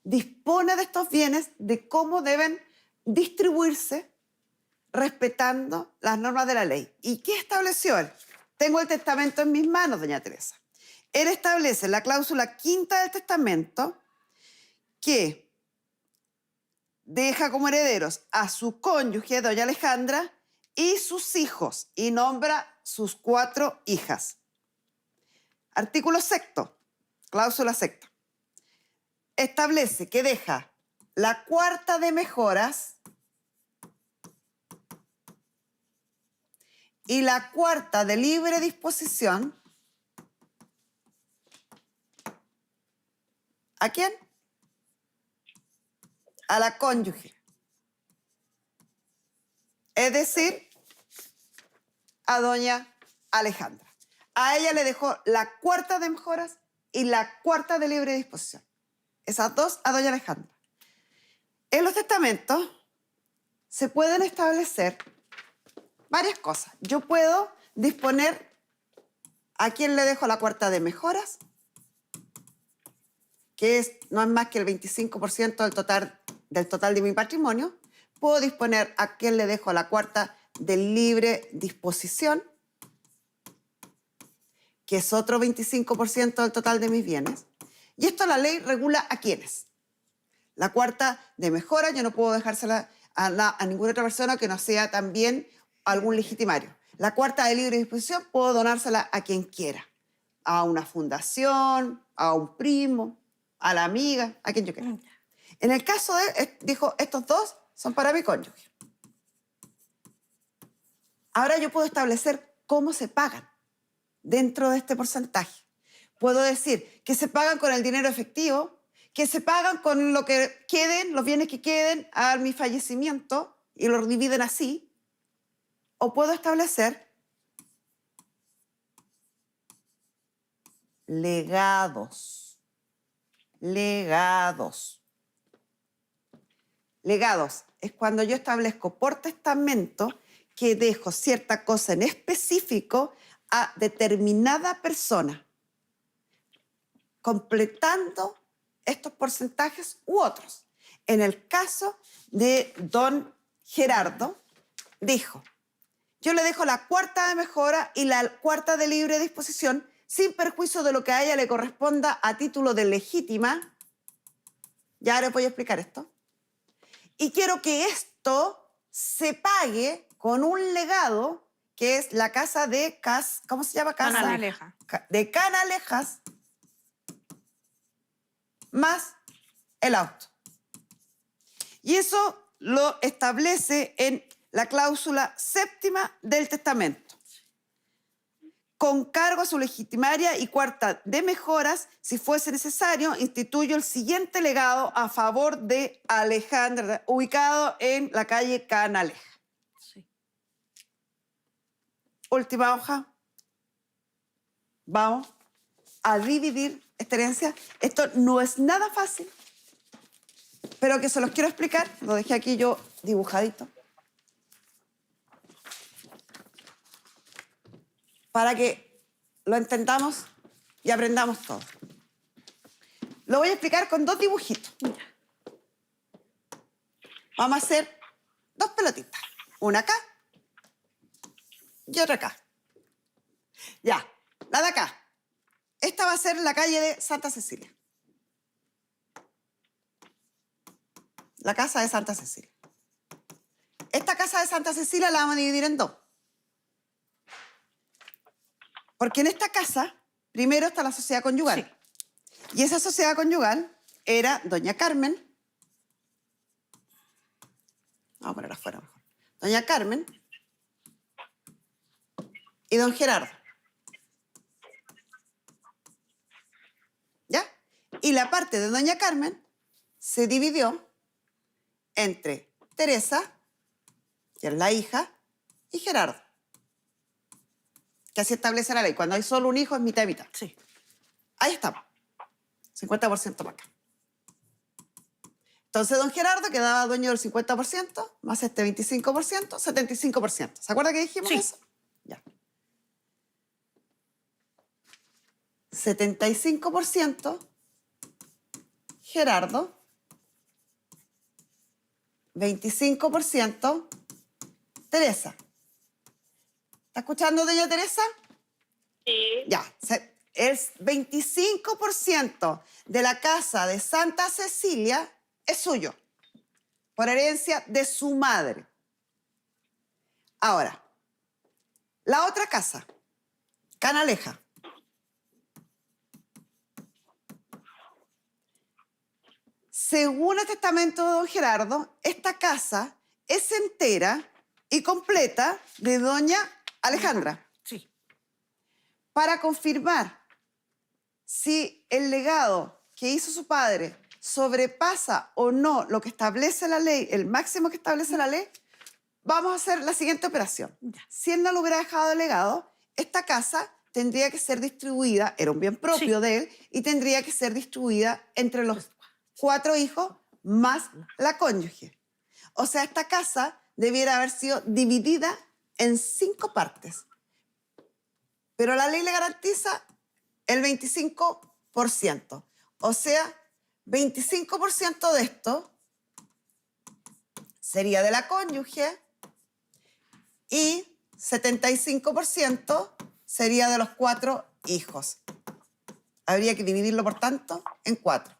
dispone de estos bienes, de cómo deben distribuirse respetando las normas de la ley. ¿Y qué estableció él? Tengo el testamento en mis manos, doña Teresa. Él establece en la cláusula 5ª del testamento que deja como herederos a su cónyuge, doña Alejandra, y sus hijos, y nombra sus 4 hijas. Artículo 6º, cláusula 6ª. Establece que deja la 4ª de mejoras y la 4ª de libre disposición. ¿A quién? A la cónyuge. Es decir, a doña Alejandra. A ella le dejó la 4ª de mejoras y la 4ª de libre disposición. Esas 2 a doña Alejandra. En los testamentos se pueden establecer varias cosas. Yo puedo disponer a quién le dejo la 4ª de mejoras, que no es más que el 25% del total de mi patrimonio. Puedo disponer a quién le dejo la 4ª de libre disposición, que es otro 25% del total de mis bienes. Y esto la ley regula a quiénes. La 4ª de mejora yo no puedo dejársela a ninguna otra persona que no sea también algún legitimario. La 4ª de libre disposición puedo donársela a quien quiera. A una fundación, a un primo, a la amiga, a quien yo quiera. En el caso de, dijo, estos dos son para mi cónyuge. Ahora yo puedo establecer cómo se pagan dentro de este porcentaje. Puedo decir que se pagan con el dinero efectivo, que se pagan con lo que queden, los bienes que queden a mi fallecimiento y los dividen así. O puedo establecer legados. Legados. Legados es cuando yo establezco por testamento que dejo cierta cosa en específico a determinada persona, completando estos porcentajes u otros. En el caso de don Gerardo, dijo, yo le dejo la cuarta de mejora y la cuarta de libre disposición sin perjuicio de lo que a ella le corresponda a título de legítima. Ya ahora voy a explicar esto. Y quiero que esto se pague con un legado que es la casa de ¿cómo se llama? Casa Canaleja. de Canalejas más el auto. Y eso lo establece en la cláusula séptima del testamento. Con cargo a su legitimaria y cuarta de mejoras, si fuese necesario, instituyo el siguiente legado a favor de Alejandra, ubicado en la calle Canaleja. Sí. Última hoja. Vamos a dividir esta herencia. Esto no es nada fácil, pero que se los quiero explicar. Lo dejé aquí yo dibujadito. Para que lo entendamos y aprendamos todo. Lo voy a explicar con dos dibujitos. Vamos a hacer dos pelotitas. Una acá y otra acá. Ya, la de acá. Esta va a ser la calle de Santa Cecilia. La casa de Santa Cecilia. Esta casa de Santa Cecilia la vamos a dividir en dos. Porque en esta casa, primero está la sociedad conyugal. Sí. Y esa sociedad conyugal era doña Carmen. Vamos a poner afuera mejor. Doña Carmen y don Gerardo. ¿Ya? Y la parte de doña Carmen se dividió entre Teresa, que es la hija, y Gerardo. Que así establece la ley. Cuando hay solo un hijo es mitad y mitad. Sí. Ahí estamos. 50% para acá. Entonces, don Gerardo quedaba dueño del 50%, más este 25%, 75%. ¿Se acuerda que dijimos sí. eso? Ya. 75% Gerardo, 25% Teresa. ¿Está escuchando, doña Teresa? Sí. Ya, el 25% de la casa de Santa Cecilia es suyo, por herencia de su madre. Ahora, la otra casa, Canaleja. Según el testamento de don Gerardo, esta casa es entera y completa de doña Alejandra. Sí. Para confirmar si el legado que hizo su padre sobrepasa o no lo que establece la ley, el máximo que establece la ley, vamos a hacer la siguiente operación. Ya. Si él no lo hubiera dejado de legado, esta casa tendría que ser distribuida, era un bien propio Sí. de él, y tendría que ser distribuida entre los 4 hijos más la cónyuge. O sea, esta casa debiera haber sido dividida en 5 partes. Pero la ley le garantiza el 25%. O sea, 25% de esto sería de la cónyuge y 75% sería de los 4 hijos. Habría que dividirlo, por tanto, en 4.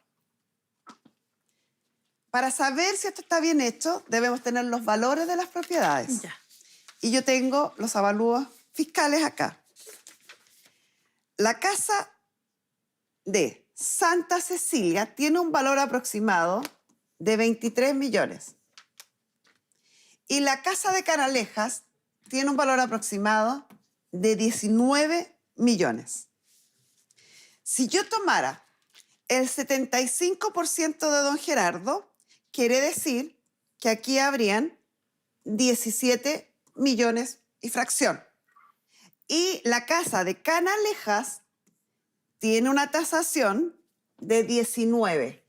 Para saber si esto está bien hecho, debemos tener los valores de las propiedades. Ya. Y yo tengo los avalúos fiscales acá. La casa de Santa Cecilia tiene un valor aproximado de 23 millones. Y la casa de Canalejas tiene un valor aproximado de 19 millones. Si yo tomara el 75% de don Gerardo, quiere decir que aquí habrían 17 millones y fracción. Y la casa de Canalejas tiene una tasación de 19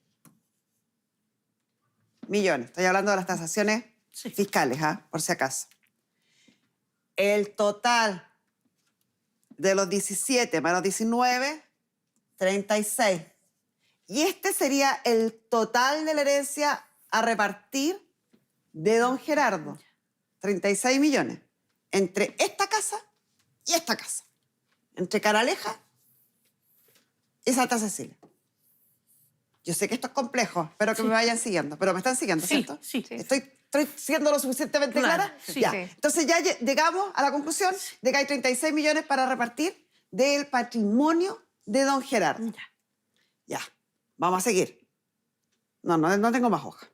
millones. Estoy hablando de las tasaciones fiscales, por si acaso. El total de los 17 menos 19, 36. Y este sería el total de la herencia a repartir de don Gerardo. 36 millones. Entre esta casa y esta casa. Entre Canalejas y Santa Cecilia. Yo sé que esto es complejo, espero que me vayan siguiendo. Pero me están siguiendo, ¿cierto? Sí. ¿Estoy siendo lo suficientemente clara? Sí. Ya. Sí. Entonces ya llegamos a la conclusión de que hay 36 millones para repartir del patrimonio de don Gerardo. Ya. Vamos a seguir. No tengo más hoja.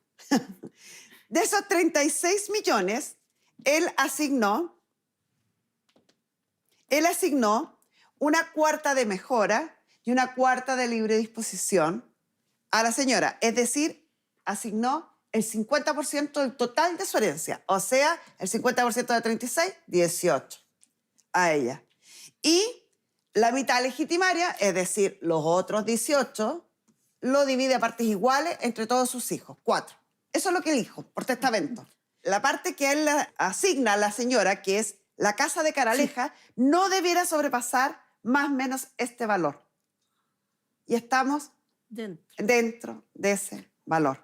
De esos 36 millones, él asignó una cuarta de mejora y una cuarta de libre disposición a la señora. Es decir, asignó el 50% del total de su herencia. O sea, el 50% de 36, 18 a ella. Y la mitad legitimaria, es decir, los otros 18, lo divide a partes iguales entre todos sus hijos, 4. Eso es lo que dijo, por testamento. La parte que él le asigna a la señora, que es la casa de Canalejas, no debiera sobrepasar más o menos este valor. Y estamos dentro de ese valor.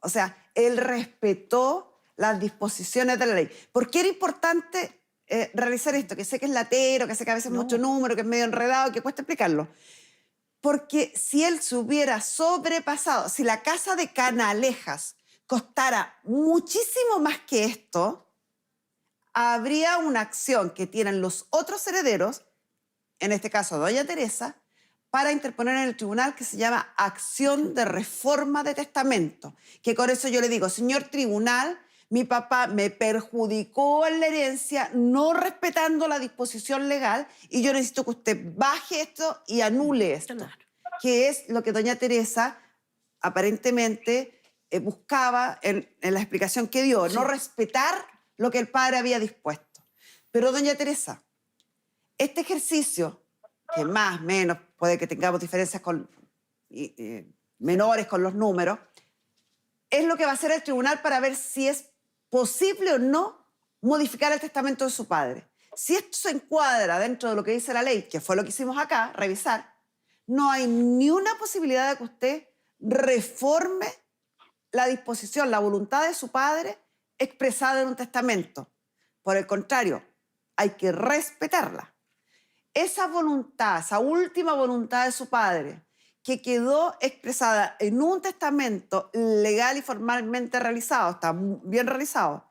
O sea, él respetó las disposiciones de la ley. ¿Por qué era importante realizar esto? Que sé que es latero, que sé que a veces es mucho número, que es medio enredado, que cuesta explicarlo. Porque si él se hubiera sobrepasado, si la casa de Canalejas costara muchísimo más que esto, habría una acción que tienen los otros herederos, en este caso doña Teresa, para interponer en el tribunal que se llama acción de reforma de testamento. Que con eso yo le digo, señor tribunal, mi papá me perjudicó en la herencia no respetando la disposición legal y yo necesito que usted baje esto y anule esto. Claro. Que es lo que doña Teresa aparentemente buscaba en la explicación que dio, no respetar lo que el padre había dispuesto. Pero doña Teresa, este ejercicio, que más o menos puede que tengamos diferencias menores con los números, es lo que va a hacer el tribunal para ver si es posible o no modificar el testamento de su padre. Si esto se encuadra dentro de lo que dice la ley, que fue lo que hicimos acá, revisar, no hay ni una posibilidad de que usted reforme la disposición, la voluntad de su padre expresada en un testamento. Por el contrario, hay que respetarla. Esa voluntad, esa última voluntad de su padre, que quedó expresada en un testamento legal y formalmente realizado, está bien realizado.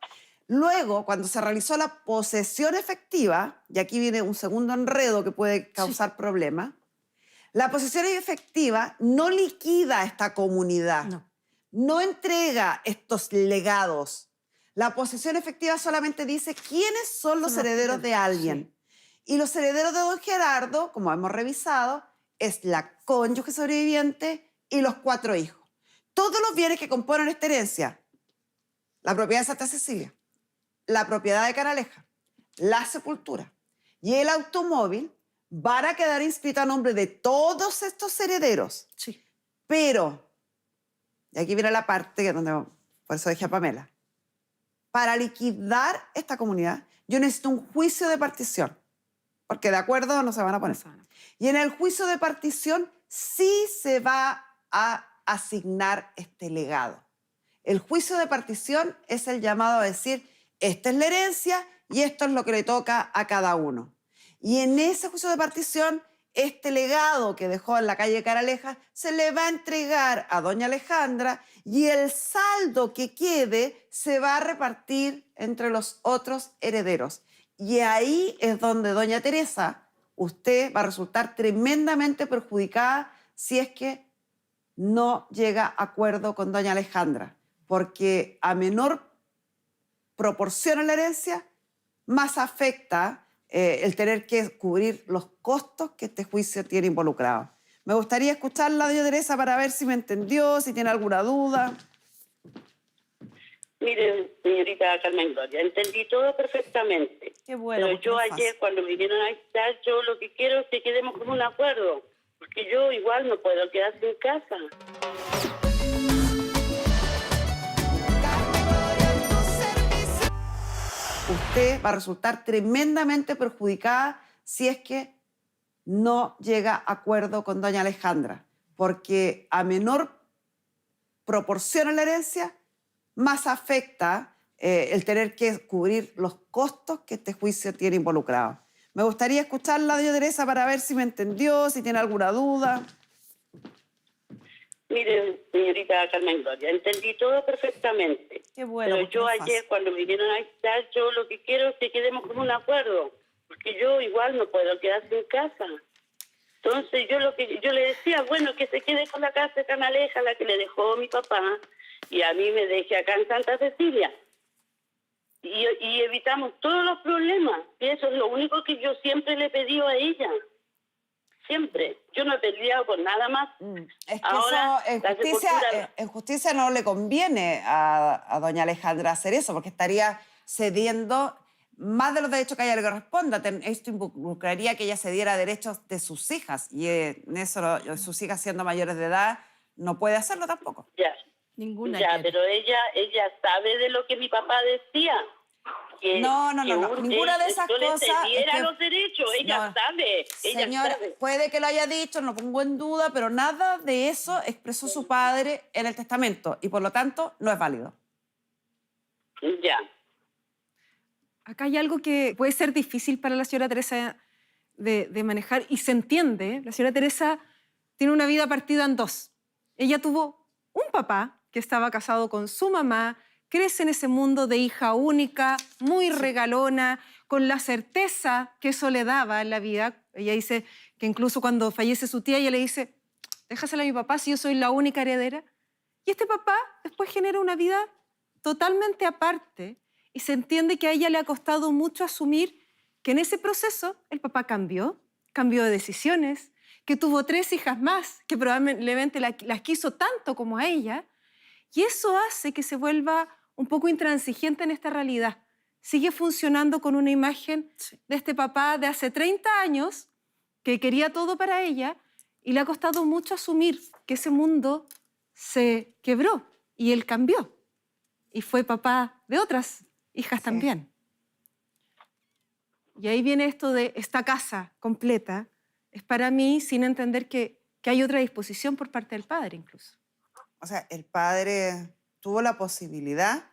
Luego, cuando se realizó la posesión efectiva, y aquí viene un segundo enredo que puede causar problemas, la posesión efectiva no liquida a esta comunidad, no entrega estos legados. La posesión efectiva solamente dice quiénes son los herederos de alguien. Y los herederos de don Gerardo, como hemos revisado, es la cónyuge sobreviviente y los 4 hijos. Todos los bienes que componen esta herencia, la propiedad de Santa Cecilia, la propiedad de Canalejas, la sepultura y el automóvil, van a quedar inscritos a nombre de todos estos herederos. Sí. Pero, y aquí viene la parte que donde, por eso dije a Pamela, para liquidar esta comunidad, yo necesito un juicio de partición, porque de acuerdo no se van a poner. Y en el juicio de partición sí se va a asignar este legado. El juicio de partición es el llamado a decir, esta es la herencia y esto es lo que le toca a cada uno. Y en ese juicio de partición, este legado que dejó en la calle Canalejas se le va a entregar a doña Alejandra y el saldo que quede se va a repartir entre los otros herederos. Y ahí es donde doña Teresa, usted va a resultar tremendamente perjudicada si es que no llega a acuerdo con doña Alejandra. porque a menor proporción en la herencia, más afecta el tener que cubrir los costos que este juicio tiene involucrados. Me gustaría escucharla, doña Teresa, para ver si me entendió, si tiene alguna duda. Mire, señorita Carmen Gloria, entendí todo perfectamente. Qué bueno. Pero yo ayer, cuando me vinieron a visitar, yo lo que quiero es que quedemos con un acuerdo. Porque yo igual no puedo quedarse en casa. Usted va a resultar tremendamente perjudicada si es que no llega a acuerdo con doña Alejandra, porque a menor proporción en la herencia, más afecta el tener que cubrir los costos que este juicio tiene involucrados. Me gustaría escucharla, doña Teresa, para ver si me entendió, si tiene alguna duda. Mire, señorita Carmen Gloria, entendí todo perfectamente. Qué bueno. Pero yo ayer, cuando me vinieron a visitar, yo lo que quiero es que quedemos con un acuerdo. Porque yo igual no puedo quedarse en casa. Entonces yo le decía, bueno, que se quede con la casa de Canaleja, la que le dejó mi papá, y a mí me deje acá en Santa Cecilia. Y evitamos todos los problemas. Y eso es lo único que yo siempre le he pedido a ella. Siempre. Yo no he peleado por nada más. Es que Ahora, eso, en justicia no le conviene a doña Alejandra hacer eso, porque estaría cediendo más de los derechos que a ella le corresponda. Esto involucraría que ella cediera derechos de sus hijas, y en eso sus hijas, siendo mayores de edad, no puede hacerlo tampoco. Ya. Ninguna Ya, quiere. pero ella sabe de lo que mi papá decía. Que, No. que Ninguna de esas yo le cosas cediera es que- los derechos. Ella No. sabe. Ella Señora, sabe. puede que lo haya dicho, no pongo en duda, pero nada de eso expresó su padre en el testamento y por lo tanto no es válido. Ya. Acá hay algo que puede ser difícil para la señora Teresa de manejar y se entiende. La señora Teresa tiene una vida partida en dos. Ella tuvo un papá que estaba casado con su mamá, crece en ese mundo de hija única, muy regalona, con la certeza que eso le daba en la vida. Ella dice que incluso cuando fallece su tía, ella le dice, déjasela a mi papá si yo soy la única heredera. Y este papá después genera una vida totalmente aparte y se entiende que a ella le ha costado mucho asumir que en ese proceso el papá cambió de decisiones, que tuvo 3 hijas más, que probablemente las quiso tanto como a ella, y eso hace que se vuelva un poco intransigente en esta realidad. Sigue funcionando con una imagen de este papá de hace 30 años que quería todo para ella y le ha costado mucho asumir que ese mundo se quebró y él cambió. Y fue papá de otras hijas también. Y ahí viene esto de esta casa completa. Es para mí sin entender que hay otra disposición por parte del padre incluso. O sea, el padre tuvo la posibilidad,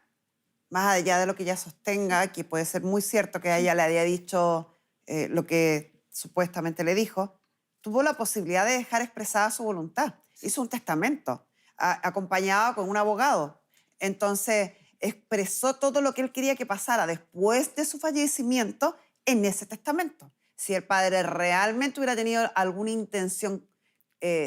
más allá de lo que ella sostenga, que puede ser muy cierto que a ella le había dicho lo que supuestamente le dijo, tuvo la posibilidad de dejar expresada su voluntad. Hizo un testamento acompañado con un abogado. Entonces, expresó todo lo que él quería que pasara después de su fallecimiento en ese testamento. Si el padre realmente hubiera tenido alguna intención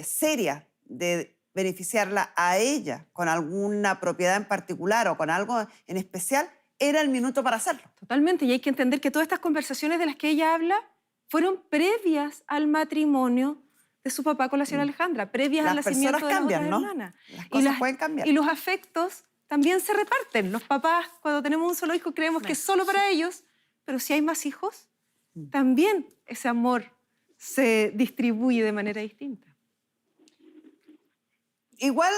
seria de beneficiarla a ella con alguna propiedad en particular o con algo en especial, era el minuto para hacerlo. Totalmente, y hay que entender que todas estas conversaciones de las que ella habla fueron previas al matrimonio de su papá con la señora Alejandra, previas al Las nacimiento personas de las otras cambian, ¿no? hermanas. Las cosas pueden cambiar. Y los afectos también se reparten. Los papás, cuando tenemos un solo hijo, creemos que es solo para ellos, pero si hay más hijos, también ese amor se distribuye de manera distinta. Igual,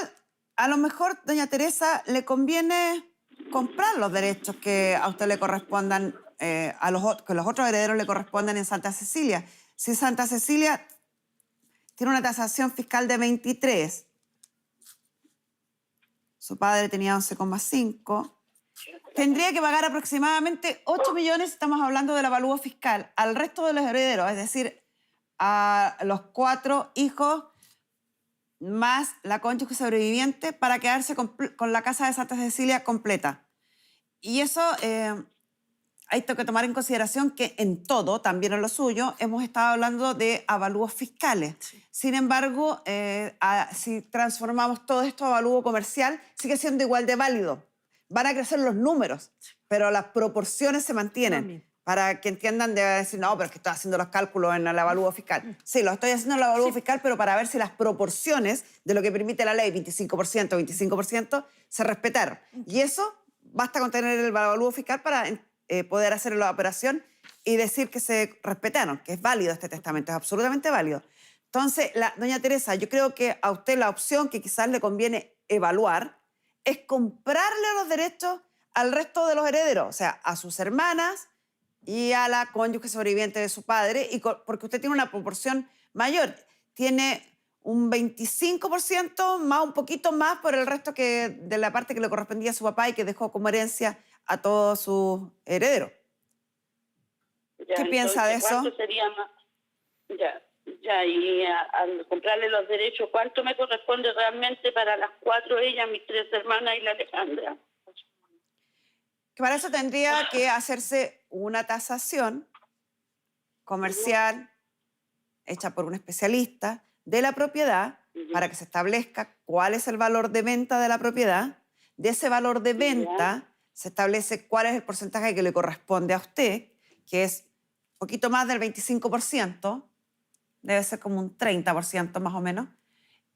a lo mejor, doña Teresa, le conviene comprar los derechos que a usted le correspondan, que los otros herederos le correspondan en Santa Cecilia. Si Santa Cecilia tiene una tasación fiscal de 23, su padre tenía 11,5, tendría que pagar aproximadamente 8 millones, estamos hablando del avalúo fiscal, al resto de los herederos, es decir, a los 4 hijos más la cónyuge sobreviviente para quedarse con la casa de Santa Cecilia completa. Y eso hay que tomar en consideración que en todo, también en lo suyo, hemos estado hablando de avalúos fiscales. Sí. Sin embargo, si transformamos todo esto a avalúo comercial, sigue siendo igual de válido. Van a crecer los números, pero las proporciones se mantienen. También. Para que entiendan, debe decir, no, pero es que estoy haciendo los cálculos en el avalúo fiscal. Sí, lo estoy haciendo en el avalúo fiscal, pero para ver si las proporciones de lo que permite la ley, 25%, 25%, se respetaron. Y eso basta con tener el avalúo fiscal para poder hacer la operación y decir que se respetaron, que es válido este testamento, es absolutamente válido. Entonces, doña Teresa, yo creo que a usted la opción que quizás le conviene evaluar es comprarle los derechos al resto de los herederos, o sea, a sus hermanas y a la cónyuge sobreviviente de su padre, porque usted tiene una proporción mayor. Tiene un 25% más, un poquito más por el resto de la parte que le correspondía a su papá y que dejó como herencia a todos sus herederos. Ya, ¿Qué piensa de eso? ¿Cuánto sería más? Ya, y al comprarle los derechos, ¿cuánto me corresponde realmente para las 4 ellas, mis 3 hermanas y la Alejandra? Que para eso tendría que hacerse una tasación comercial hecha por un especialista de la propiedad para que se establezca cuál es el valor de venta de la propiedad. De ese valor de venta se establece cuál es el porcentaje que le corresponde a usted, que es un poquito más del 25%, debe ser como un 30% más o menos,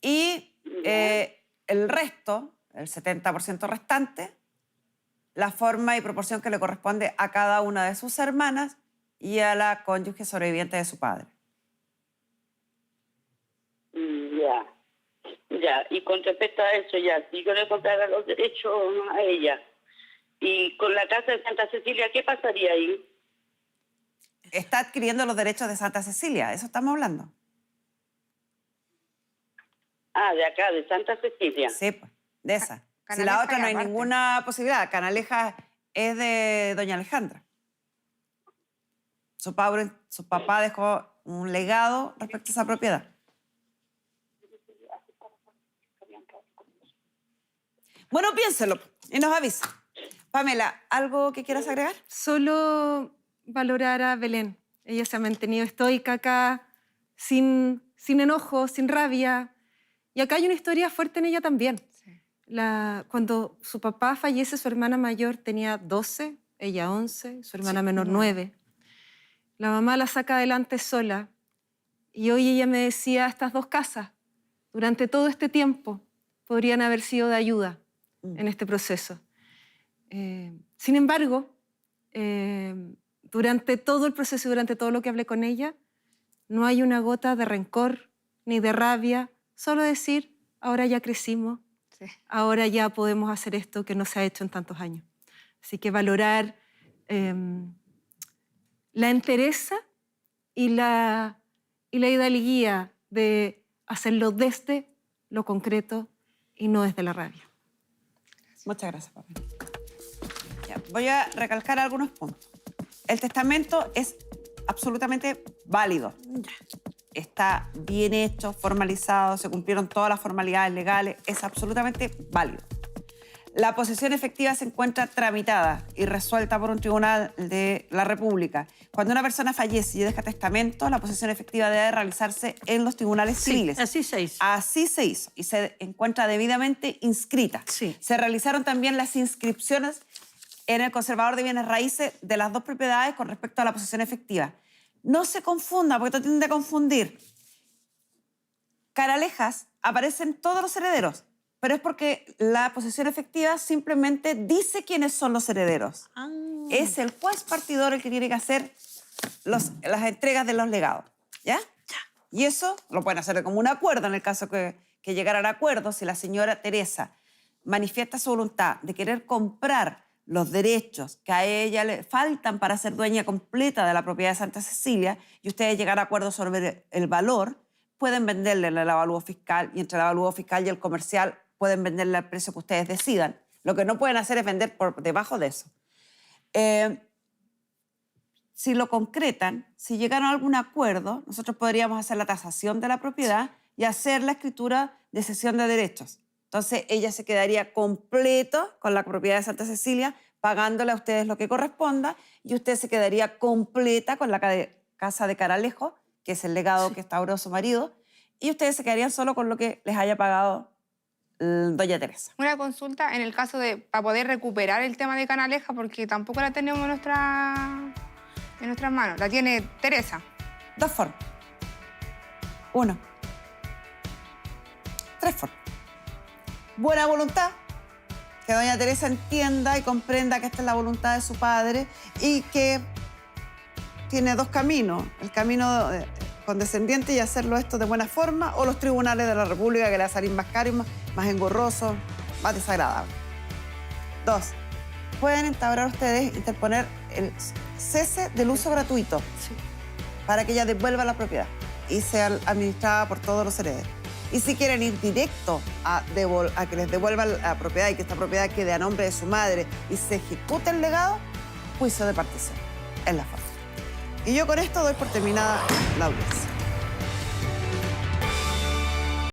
y el resto, el 70% restante, la forma y proporción que le corresponde a cada una de sus hermanas y a la cónyuge sobreviviente de su padre. Ya, y con respecto a eso, si yo le comprara los derechos a ella, y con la casa de Santa Cecilia, ¿qué pasaría ahí? Está adquiriendo los derechos de Santa Cecilia, eso estamos hablando. De acá, de Santa Cecilia. Sí, pues, de esa. Si Canaleja la otra y no hay aparte. ninguna posibilidad. Canaleja es de doña Alejandra. Su papá dejó un legado respecto a esa propiedad. Bueno, piénselo y nos avisa. Pamela, ¿algo que quieras agregar? Solo valorar a Belén. Ella se ha mantenido estoica acá, sin enojo, sin rabia. Y acá hay una historia fuerte en ella también. Sí. Cuando su papá fallece, su hermana mayor tenía 12, ella 11, su hermana menor 9. La mamá la saca adelante sola. Y hoy ella me decía, estas 2 casas, durante todo este tiempo, podrían haber sido de ayuda en este proceso. Sin embargo, durante todo el proceso y durante todo lo que hablé con ella, no hay una gota de rencor ni de rabia, solo decir, ahora ya crecimos, Sí. ahora ya podemos hacer esto que no se ha hecho en tantos años. Así que valorar la entereza y la hidalguía de hacerlo desde lo concreto y no desde la rabia. Muchas gracias, Pamela. Ya, voy a recalcar algunos puntos. El testamento es absolutamente válido. Está bien hecho, formalizado, se cumplieron todas las formalidades legales, es absolutamente válido. La posesión efectiva se encuentra tramitada y resuelta por un tribunal de la República. Cuando una persona fallece y deja testamento, la posesión efectiva debe realizarse en los tribunales civiles. Así se hizo. Así se hizo y se encuentra debidamente inscrita. Sí. Se realizaron también las inscripciones en el conservador de bienes raíces de las 2 propiedades con respecto a la posesión efectiva. No se confunda, porque esto tiende a confundir. Canalejas aparecen todos los herederos, pero es porque la posesión efectiva simplemente dice quiénes son los herederos. Es el juez partidor el que tiene que hacer las entregas de los legados. ¿Ya? Y eso lo pueden hacer como un acuerdo en el caso que llegaran a acuerdo. Si la señora Teresa manifiesta su voluntad de querer comprar los derechos que a ella le faltan para ser dueña completa de la propiedad de Santa Cecilia y ustedes llegar a acuerdo sobre el valor, pueden venderle el avalúo fiscal y entre el avalúo fiscal y el comercial pueden venderle al precio que ustedes decidan. Lo que no pueden hacer es vender por debajo de eso. Si lo concretan, si llegaron a algún acuerdo, nosotros podríamos hacer la tasación de la propiedad y hacer la escritura de cesión de derechos. Entonces, ella se quedaría completo con la propiedad de Santa Cecilia pagándole a ustedes lo que corresponda, y usted se quedaría completa con la casa de Caralejo, que es el legado que instauró su marido, y ustedes se quedarían solo con lo que les haya pagado doña Teresa. Una consulta en el caso de, para poder recuperar el tema de Canaleja, porque tampoco la tenemos en nuestras manos. La tiene Teresa. Dos formas. Uno. Tres formas. Buena voluntad. Que doña Teresa entienda y comprenda que esta es la voluntad de su padre y que tiene dos caminos. El camino condescendiente y hacerlo esto de buena forma, o los tribunales de la República, que le va a salir más caro y más engorroso, más desagradable. Dos, pueden instaurar ustedes, interponer el cese del uso gratuito para que ella devuelva la propiedad y sea administrada por todos los herederos. Y si quieren ir directo a que les devuelvan la propiedad y que esta propiedad quede a nombre de su madre y se ejecute el legado, juicio de partición. Es la forma. Y yo con esto doy por terminada la audiencia.